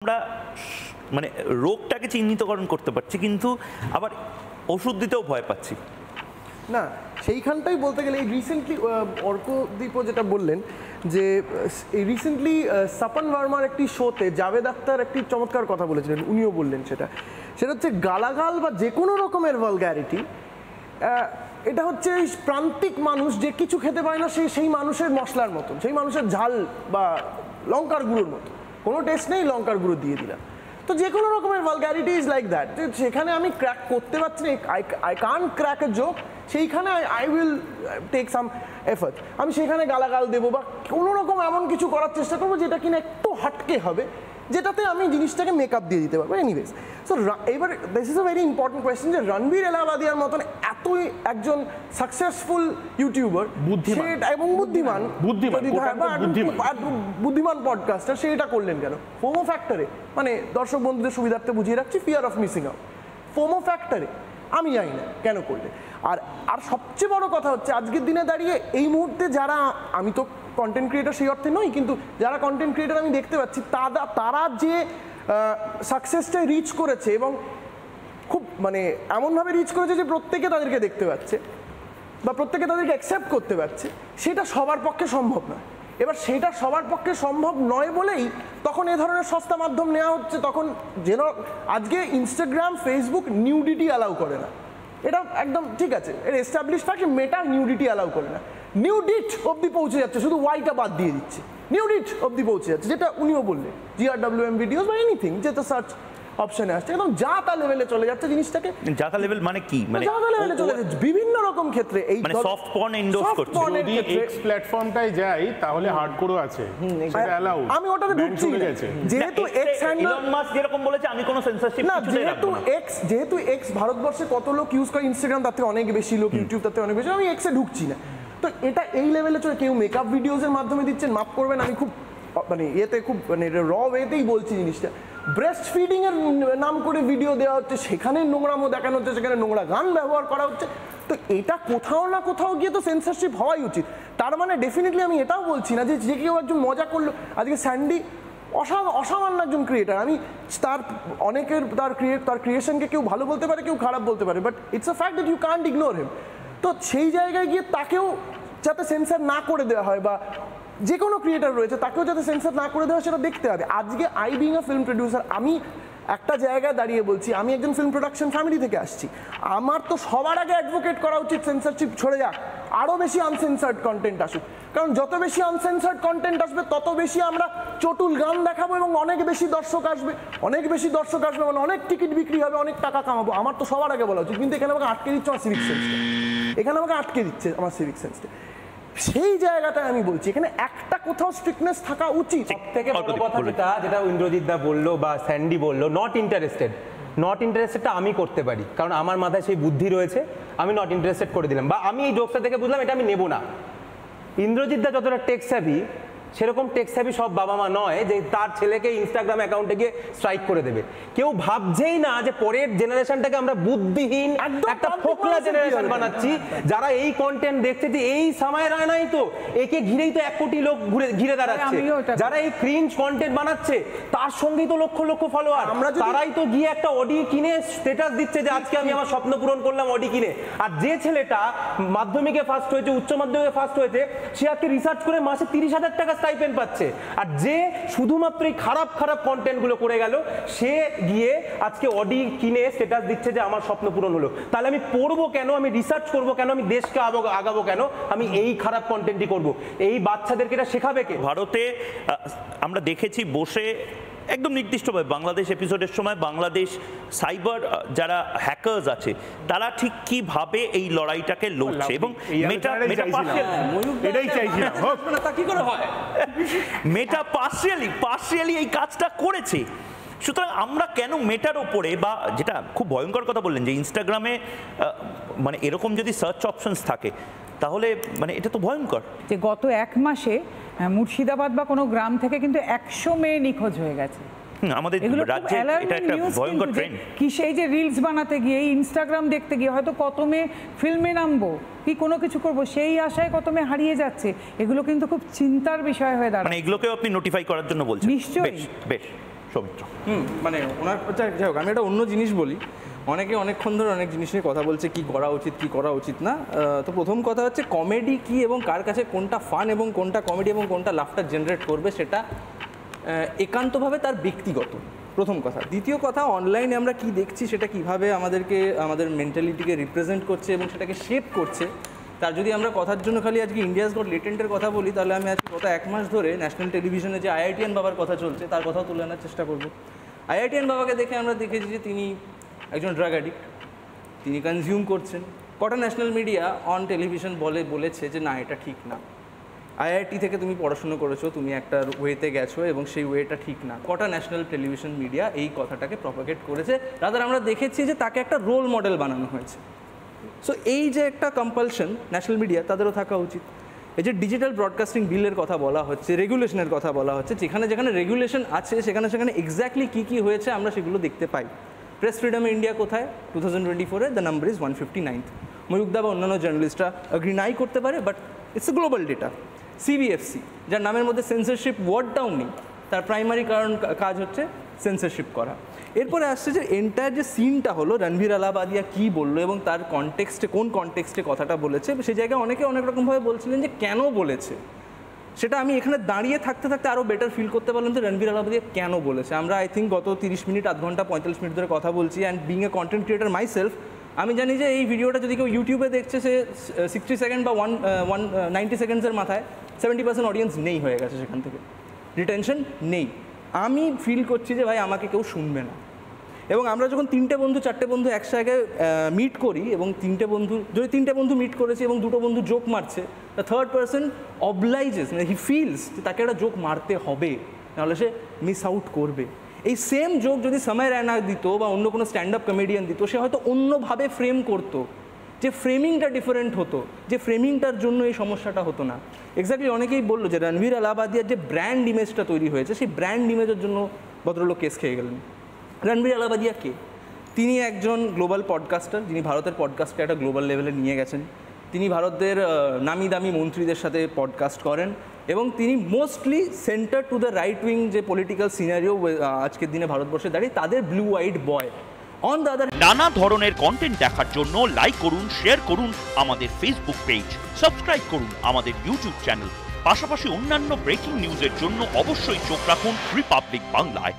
আমরা মানে রোগটাকে চিহ্নিতকরণ করতে পারছি, কিন্তু আবার ওষুধ দিতেও ভয় পাচ্ছি না। সেইখানটাই বলতে গেলে এই রিসেন্টলি অর্কদীপও যেটা বললেন যে এই রিসেন্টলি স্বপন ভার্মার একটি শোতে জাভেদ আখতার একটি চমৎকার কথা বলেছিলেন, উনিও বললেন সেটা হচ্ছে গালাগাল বা যে কোনো রকমের ভালগ্যারিটি এটা হচ্ছে এই প্রান্তিক মানুষ যে কিছু খেতে পায় না সেই মানুষের মশলার মতন, সেই মানুষের ঝাল বা লঙ্কার গুঁড়োর মতো, কোনো টেস্ট নেই, লঙ্কার গুঁড়ো দিয়ে দিলাম। তো যে কোনো রকমের ভালগ্যারিটি ইজ লাইক দ্যাট, সেখানে আমি ক্র্যাক করতে পারছি না, I can't crack a joke, সেইখানে I will take some effort, আমি সেখানে গালাগাল দেবো বা কোনো রকম এমন কিছু করার চেষ্টা করবো যেটা কিনা একটু হাটকে হবে, যেটাতে আমি জিনিসটাকে মেকআপ দিয়ে দিতে পারবো। এনিওয়েজ, সো এবার this is a very important question যে রণবীর এলাহাবাদিয়ার মতন এতই একজন সাকসেসফুল ইউটিউবার এবং বুদ্ধিমান পডকাস্টার, সে এটা করলেন কেন? ফোমো ফ্যাক্টরে, মানে দর্শক বন্ধুদের সুবিধার্থে বুঝিয়ে রাখছি, fear of missing out. FOMO ফ্যাক্টরে আমি জানি না কেন করলে। আর সবচেয়ে বড় কথা হচ্ছে আজকের দিনে দাঁড়িয়ে এই মুহূর্তে যারা, আমি তো কন্টেন্ট ক্রিয়েটার সেই অর্থে নই, কিন্তু যারা কন্টেন্ট ক্রিয়েটার আমি দেখতে পাচ্ছি তারা যে সাকসেসটাই রিচ করেছে এবং খুব মানে এমনভাবে রিচ করেছে যে প্রত্যেকে তাদেরকে দেখতে পাচ্ছে বা প্রত্যেকে তাদেরকে অ্যাকসেপ্ট করতে পারছে, সেটা সবার পক্ষে সম্ভব নয়। এবার সেটা সবার পক্ষে সম্ভব নয় বলেই তখন এ ধরনের সস্তা মাধ্যম নেওয়া হচ্ছে। তখন যেন আজকে ইনস্টাগ্রাম, ফেসবুক নিউডিটি অ্যালাউ করে না, এটা একদম ঠিক আছে, এর এস্টাবলিশ ফ্যাক্ট। মেটা নিউডিটি অ্যালাউ করে না, নিউডিট অবধি পৌঁছে যাচ্ছে, শুধু ওয়াইটা বাদ দিয়ে দিচ্ছে, নিউডিট অবধি পৌঁছে যাচ্ছে, যেটা উনিও বললেন GRWM ভিডিওস বা এনিথিং যেটা সার্চ অপশনে আসছে, একদম যা তা লেভেলে চলে যাচ্ছে জিনিসটাকে। যা তা লেভেল মানে কি? মানে যা তা লেভেলে চলে যাচ্ছে বিভিন্ন রকম ক্ষেত্রে। এই মানে সফট পর্ন এন্ডোর্স করছে। যদি এক্স প্ল্যাটফর্মটায় যাই তাহলে হার্ডকোরও আছে, সেটা অ্যালাউ। আমি ওটাতে ঢুকছি না, যেহেতু এক্স হ্যান্ডেল ইলন মাস্ক যেরকম বলেছে, আমি কোনো সেন্সরশিপ না, যেহেতু এক্স ভারতবর্ষে কত লোক ইউজ করে, ইনস্টাগ্রাম তার থেকে অনেক বেশি লোক, ইউটিউব তার থেকে অনেক বেশি, আমি এক্সে ঢুকছি না। তো এটা এই লেভেলে চলে, কেউ মেকআপ ভিডিওসের মাধ্যমে দিচ্ছেন, মাফ করবেন, আমি খুব মানে ইয়েতে খুব মানে র ওয়েতেই বলছি জিনিসটা। ব্রেস্ট ফিডিং এর নাম করে ভিডিও দেওয়া হচ্ছে, সেখানে নোংরামো দেখানো হচ্ছে, সেখানে নোংরা গান ব্যবহার করা হচ্ছে। তো এটা কোথাও না কোথাও গিয়ে তো সেন্সরশিপ হওয়াই উচিত। তার মানে ডেফিনেটলি আমি এটাও বলছি না যে কেউ একজন মজা করলো। আজকে স্যান্ডি অসামান্য একজন ক্রিয়েটার, আমি তার অনেকের তার ক্রিয়েশনকে কেউ ভালো বলতে পারে, কেউ খারাপ বলতে পারে, but it's a fact that you can't ignore him. তো সেই জায়গায় গিয়ে তাকেও যাতে সেন্সার না করে দেওয়া হয়, বা যে কোনো ক্রিয়েটার রয়েছে তাকেও যাতে সেন্সার না করে দেওয়া, সেটা দেখতে হবে। আজকে I being a film producer, আমি একটা জায়গায় দাঁড়িয়ে বলছি, আমি একজন ফিল্ম প্রোডাকশন ফ্যামিলি থেকে আসছি, আমার তো সবার আগে অ্যাডভোকেট করা উচিত সেন্সরশিপ ছড়ে যাক, আরও বেশি আনসেন্সার্ড কন্টেন্ট আসুক। কারণ যত বেশি আনসেন্সার্ড কন্টেন্ট আসবে তত বেশি আমরা চটুল গান দেখাবো এবং অনেক বেশি দর্শক আসবে, মানে অনেক টিকিট বিক্রি হবে, অনেক টাকা কামাবো। আমার তো সবার আগে বলা উচিত, কিন্তু এখানে আমাকে আটকে দিচ্ছে আমার সিভিক সেন্সটা, সেই জায়গাটায় আমি বলছি এখানে একটা কোথাও স্ট্রিক্টনেস থাকা উচিত। থেকে বড় কথা যেটা ইন্দ্রজিৎ দা বললো বা স্যান্ডি বললো, নট ইন্টারেস্টেডটা আমি করতে পারি, কারণ আমার মাথায় সেই বুদ্ধি রয়েছে, আমি নট ইন্টারেস্টেড করে দিলাম, বা আমি এই জোকসটা থেকে বুঝলাম এটা আমি নেবো না। ইন্দ্রজিৎ দা যতটা টেক সেভি, সেরকম টেক সেভি সব বাবা মা নয় যে তার ছেলেকে ইনস্টাগ্রাম অ্যাকাউন্টে গিয়ে স্ট্রাইক করে দেবে। কেউ ভাবছেই না যে পরের জেনারেশনটাকে আমরা বুদ্ধিহীন একটা ফোকলা জেনারেশন বানাচ্ছি, যারা এই কন্টেন্ট দেখছে যে এই সময় রায় নাই তো একে ঘিরেই তো 1 কোটি লোক ঘিরে দাঁড়াচ্ছে, যারা এই ক্রিঞ্জ কন্টেন্ট বানাচ্ছে তার সঙ্গেই তো লক্ষ লক্ষ ফলোয়ার, তারাই তো গিয়ে একটা অডি কিনে স্ট্যাটাস দিচ্ছে যে আজকে আমি আমার স্বপ্ন পূরণ করলাম অডি কিনে। আর যে ছেলেটা মাধ্যমিকে ফার্স্ট হয়েছে, উচ্চ মাধ্যমিকে ফার্স্ট হয়েছে, সে আজকে রিসার্চ করে মাসে 30,000 টাকা স্টাইপেন্ড পাচ্ছে। আর যে শুধুমাত্র এই খারাপ কন্টেন্টগুলো করে গেল, সে গিয়ে আজকে অডি কিনে স্ট্যাটাস দিচ্ছে যে আমার স্বপ্ন পূরণ হলো। তাহলে আমি পড়বো কেন, আমি রিসার্চ করবো কেন, আমি দেশকে আগাবো কেন, আমি এই খারাপ কন্টেন্টই করবো? এই বাচ্চাদেরকে এটা শেখাবে কে? ভারতে আমরা দেখেছি বসে একদম নির্দিষ্টভাবে বাংলাদেশ এপিসোডের সময় বাংলাদেশ সাইবার যারা হ্যাকার্স আছে তারা ঠিক কিভাবে এই লড়াইটাকে লড়ছে, এবং মেটা পার্শিয়ালি এই কাজটা করেছে। সুতরাং আমরা কেন মেটার ওপরে, বা যেটা খুব ভয়ঙ্কর কথা বললেন যে ইনস্টাগ্রামে মানে এরকম যদি সার্চ অপশনস থাকে, তাহলে মানে এটা তো ভয়ঙ্কর। যে গত 1 মাসে মুর্শিদাবাদ বা কোনো গ্রাম থেকে কিন্তু 100 মেয়ে নিখোঁজ হয়ে গেছে। আমাদের রাজ্যে এটা একটা ভয়ঙ্কর ট্রেন্ড। কি সেই যে রিলস বানাতে গিয়ে, ইনস্টাগ্রাম দেখতে গিয়ে হয়তো কত মেয়ে ফিল্মে নামবো কি কোনো কিছু করবো, সেই আশায় কত মেয়ে হারিয়ে যাচ্ছে। এগুলো কিন্তু খুব চিন্তার বিষয় হয়ে দাঁড়ায়। মানে এগুলোকেও আপনি নোটিফাই করার জন্য বলছেন? নিশ্চয়ই। বেশ। সৌমিত্র। মানে ওনার যাই হোক, আমি একটা অন্য জিনিস বলি। অনেকে অনেকক্ষণ ধরে অনেক জিনিস নিয়ে কথা বলছে, কি করা উচিত কি করা উচিত না। তো প্রথম কথা হচ্ছে কমেডি কি এবং কার কাছে কোনটা ফান এবং কোনটা কমেডি এবং কোনটা লাফটার জেনারেট করবে সেটা একান্তভাবে তার ব্যক্তিগত, প্রথম কথা। দ্বিতীয় কথা, অনলাইনে আমরা কি দেখছি সেটা কিভাবে আমাদের মেন্টালিটিকে রিপ্রেজেন্ট করছে এবং সেটাকে শেপ করছে, তার যদি আমরা কথার জন্য খালি আজকে ইন্ডিয়াস গট লেটেন্টের কথা বলি, তাহলে আমি আজকে গত 1 মাস ধরে ন্যাশনাল টেলিভিশনে যে আইআইটিএন বাবার কথা চলছে তার কথাও তুলে আনার চেষ্টা করব। আইআইটিএন বাবাকে দেখে আমরা দেখেছি যে তিনি একজন ড্রাগ অ্যাডিক্ট, তিনি কনজিউম করছেন। কটা ন্যাশনাল মিডিয়া অন টেলিভিশন বলেছে যে না, এটা ঠিক না। আইআইটি থেকে তুমি পড়াশুনো করেছো, তুমি একটা ওয়েতে গেছো এবং সেই ওয়েটা ঠিক না। কটা ন্যাশনাল টেলিভিশন মিডিয়া এই কথাটাকে প্রপাগেট করেছে, রাদার আমরা দেখেছি যে তাকে একটা রোল মডেল বানানো হয়েছে। সো এই যে একটা কম্পালশন ন্যাশনাল মিডিয়া, তাদেরও থাকা উচিত। এই যে ডিজিটাল ব্রডকাস্টিং বিলের কথা বলা হচ্ছে, রেগুলেশনের কথা বলা হচ্ছে, যেখানে যেখানে রেগুলেশন আছে সেখানে সেখানে এক্স্যাক্টলি কী কী হয়েছে আমরা সেগুলো দেখতে পাই। প্রেস ফ্রিডম ইন্ডিয়া কোথায়? 2024-এ দ্য নাম্বার ইজ 159th। ময়ূকদা বা অন্যান্য জার্নালিস্টরা অ্যাগ্রি নাই করতে পারে, but it's a global data. CBFC, যার নামের মধ্যে সেন্সরশিপ ওয়ার্ডটাও নেই, তার প্রাইমারি কাজ হচ্ছে সেন্সরশিপ করা। এরপরে আসছে যে এন্টায়ার যে সিনটা হলো, রণবীর আলাবাদিয়া কী বললো এবং তার কনটেক্সটে, কোন কনটেক্সটে কথাটা বলেছে, সেই জায়গায় অনেকে অনেক রকমভাবে বলছিলেন যে কেন বলেছে। সেটা আমি এখানে দাঁড়িয়ে থাকতে থাকতে আরও বেটার ফিল করতে পারলাম যে রণবীর আলাবাদিয়া কেন বলেছে। আমরা আই থিঙ্ক গত 30 মিনিট, আধ ঘন্টা, 45 মিনিট ধরে কথা বলছি, and being a content creator my self, আমি জানি যে এই ভিডিওটা যদি কেউ ইউটিউবে দেখছে, সে 60 সেকেন্ড বা 190 সেকেন্ডসের মাথায় 70% অডিয়েন্স নেই হয়ে গেছে, সেখান থেকে রিটেনশন নেই। আমি ফিল করছি যে ভাই আমাকে কেউ শুনবে না। এবং আমরা যখন 3টে বন্ধু 4টে বন্ধু একসাথে মিট করি এবং 3টে বন্ধু মিট করেছি এবং 2টো বন্ধু জোক মারছে, দ্য থার্ড পার্সন অবলাইজেস, মানে হি ফিলস যে তাকে একটা জোক মারতে হবে, নাহলে সে মিস আউট করবে। এই সেম জোক যদি সময় রায়না দিত বা অন্য কোনো স্ট্যান্ড আপ কমেডিয়ান দিত, সে হয়তো অন্যভাবে ফ্রেম করতো, যে ফ্রেমিংটা ডিফারেন্ট হতো, যে ফ্রেমিংটার জন্য এই সমস্যাটা হতো না। এক্স্যাক্টলি অনেকেই বললো যে রণবীর আলাবাদিয়ার যে ব্র্যান্ড ইমেজটা তৈরি হয়েছে, সেই ব্র্যান্ড ইমেজের জন্য ভদ্রলোক কেস খেয়ে গেলেন। রণবীর আলাবাদিয়া কে? তিনি একজন গ্লোবাল পডকাস্টার, যিনি ভারতের পডকাস্টকে একটা গ্লোবাল লেভেলে নিয়ে গেছেন। তিনি ভারতের নামি দামি মন্ত্রীদের সাথে পডকাস্ট করেন এবং তিনি mostly centre to the right wing যে পলিটিক্যাল সিনারিও আজকের দিনে ভারতবর্ষে দাঁড়িয়ে, তাদের blue I'd boy. On the other, নানা ধরনের কন্টেন্ট দেখার জন্য লাইক করুন, শেয়ার করুন আমাদের ফেসবুক পেজ, সাবস্ক্রাইব করুন আমাদের ইউটিউব চ্যানেল। পাশাপাশি অন্যান্য ব্রেকিং নিউজের জন্য অবশ্যই চোখ রাখুন রিপাবলিক বাংলায়।